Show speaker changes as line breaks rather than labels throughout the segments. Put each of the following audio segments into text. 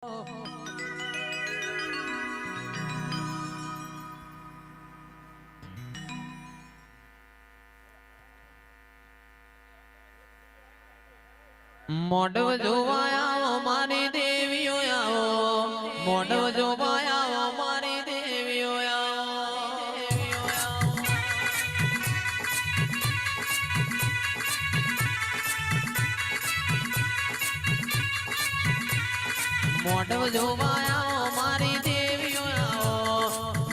મોઢવ જોવાયા મારી દેવીઓ આવો, મોઢવ જોવાયા મારી દેવીઓ મોઢવ જોવાયા મારી દેવીઓ આવો,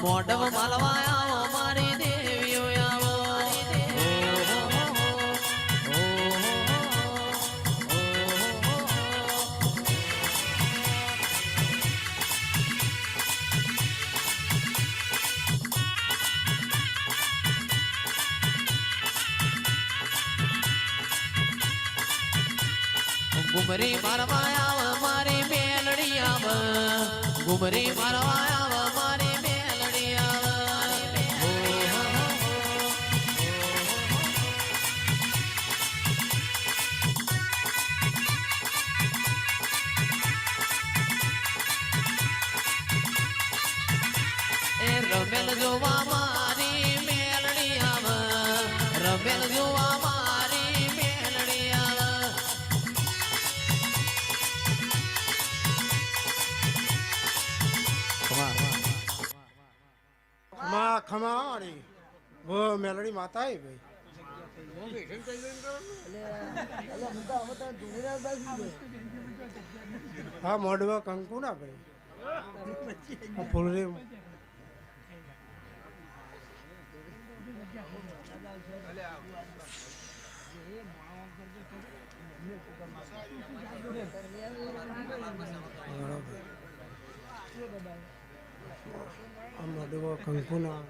મોઢવ માલવાયા મારી દેવીઓ આવો. ગુમરી મારવાયા મારી મેલડી આવ, ગુમરી મારવાયા મારી મેલડી આવ. એ રમેલ જોવા મારી મેલડી આવ, રમેલ જોવા મારી મેલડી આવ.
खमारी वो मेलडी माता है भाई हाँ मोडवा कंकु ना भाई फूलरे મોડવા કંકુના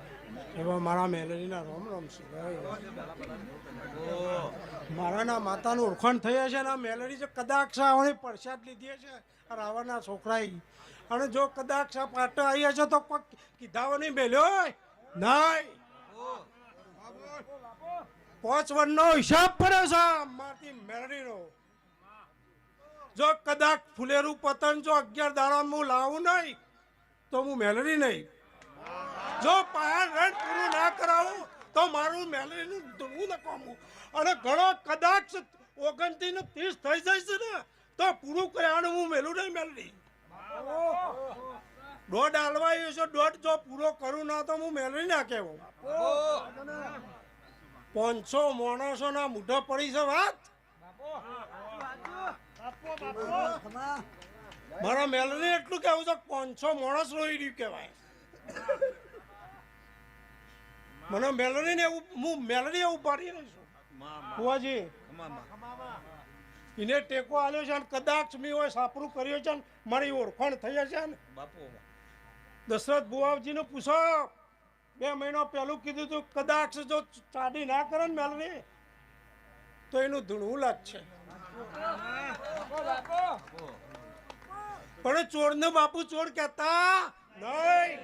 એવા મારા મેલડીના રોમ રોમ છે ભાઈ. મારાના માતાનું ઓળખાણ થયા છે ને આ મેલડી જે કદાચ આવણી પ્રસાદ લીધી છે રાવણના છોકરાએ, અને જો કદાચ આ પાટો આવ્યા છે તો કોઈ કીધાવો નહીં મેલ્યો નહીં. 5 વર્ષનો હિસાબ પડ્યો છે મારી મેલડીનો. જો કદાચ ફુલેરું પતંગ જો 11 દાડામાં હું લાવું નહીં તો હું મેલડી નહીં. જો પાયણ રણ પૂરું ના કરાવું તો મારું મેલડીનું હું ન કામું. અને ઘણો કદાચ 29 ને 30 થઈ જાય છે ને તો પૂરું કર્યાનું હું મેલું નહીં મેલડી. દોઢ હાલવાયો છે, દોઢ જો પૂરો કરું ના તો હું મેલડી ના કહેવું. 500 માણસોના મૂઢા પડી છે વાત. મારા મેલડી એટલું કેવું છે 500 માણસ રોઈ રહ્યું કહેવાય. મને મેલડી ને હું મેલડી એવું પાડી રહીશું ફુવાજી. એને ટેકો આલ્યો છે, કદાચ મેં હોય સાપરું કર્યો છે, મારી ઓળખાણ થઈ છે ને. દશરથ બુવાજીને પૂછો, 2 મહિના પહેલું કીધું તું કદાચ જો ચાડી ના કરે ને મેલડી તો એનું ધૂણવું લાગશે. પણ ચોરને બાપુ ચોર કહેતા નહીં.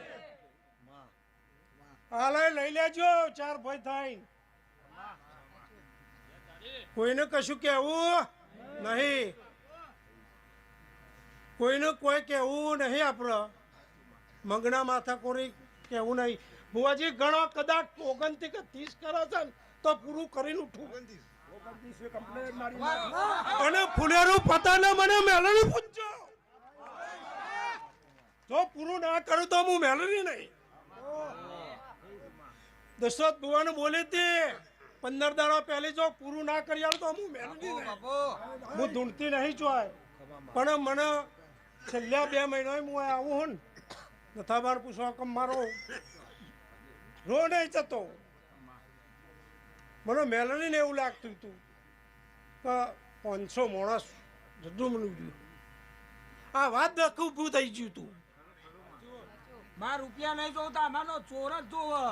હાલે લઈ લેજો 4 ભાઈ થાય. કોઈને કશું કેવું નહીં, કોઈને કોઈ કેવું નહીં. આપણે મંગના માથા કોરી કેવું નહીં. બુવાજી ઘણો કદાચ 29 કે 30 કરે છે ને તો પૂરું કરીને ઉઠું. અને ફુલેરું પતાને મને મેલડી પૂછજો. જો પૂરું ના કરું તો હું મેલડી નહીં. દશરથ ભુવાને બોલી હતી 15 દાડા પહેલી જો પૂરું ના કરી આવું તો હું મેલડી નહીં. હું ધૂણતી નહીં જોય. પણ મને છેલ્લા 2 મહિના હું આવું ને નથાબાર પૂછવા કે મારો રો નહીં જતો. મને મેલડીને એવું લાગતું હતું કે 500 માણસ જતું મને જોયું. આ વાત દખું ઊભું થઈ ગયું હતું.
માર રૂપિયા નહીં જોતા, માનો ચોર જ જોવે.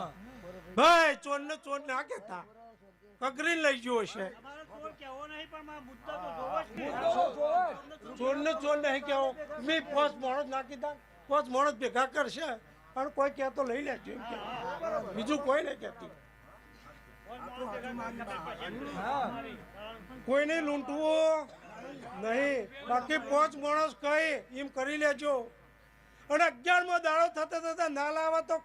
ભાઈ ચોર ને ચોર ના કેતા, કગરી લઈ ગયો છે. ચોર ને ચોર નહીં કેવો. મેં 5 માણસ ના કીધા, 5 માણસ ભેગા કરશે અને કોઈ કહેતો લઈ લેજો એમ કે. બીજું કોઈ નહીં કહેતી. કોઈને લૂંટવું નહીં બાકી 5 માણસ કહી એમ કરી લેજો અને 11મો દાડો થતા થતા ના લાવે તો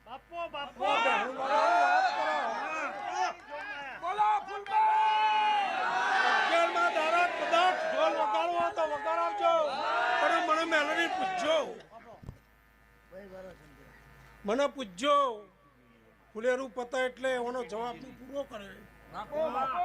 બાપો
ઓ બહેનો મારા વાત કરો.
બોલો ફૂલભાઈ
11મા દાડા કદાચ ઢોલ વગાડવો હોય તો વગાડજો પણ મને મેલડી પૂછજો મને પૂછજો ફુલેરું પતા એટલે એનો જવાબ પૂરો કરે
બાપો બાપો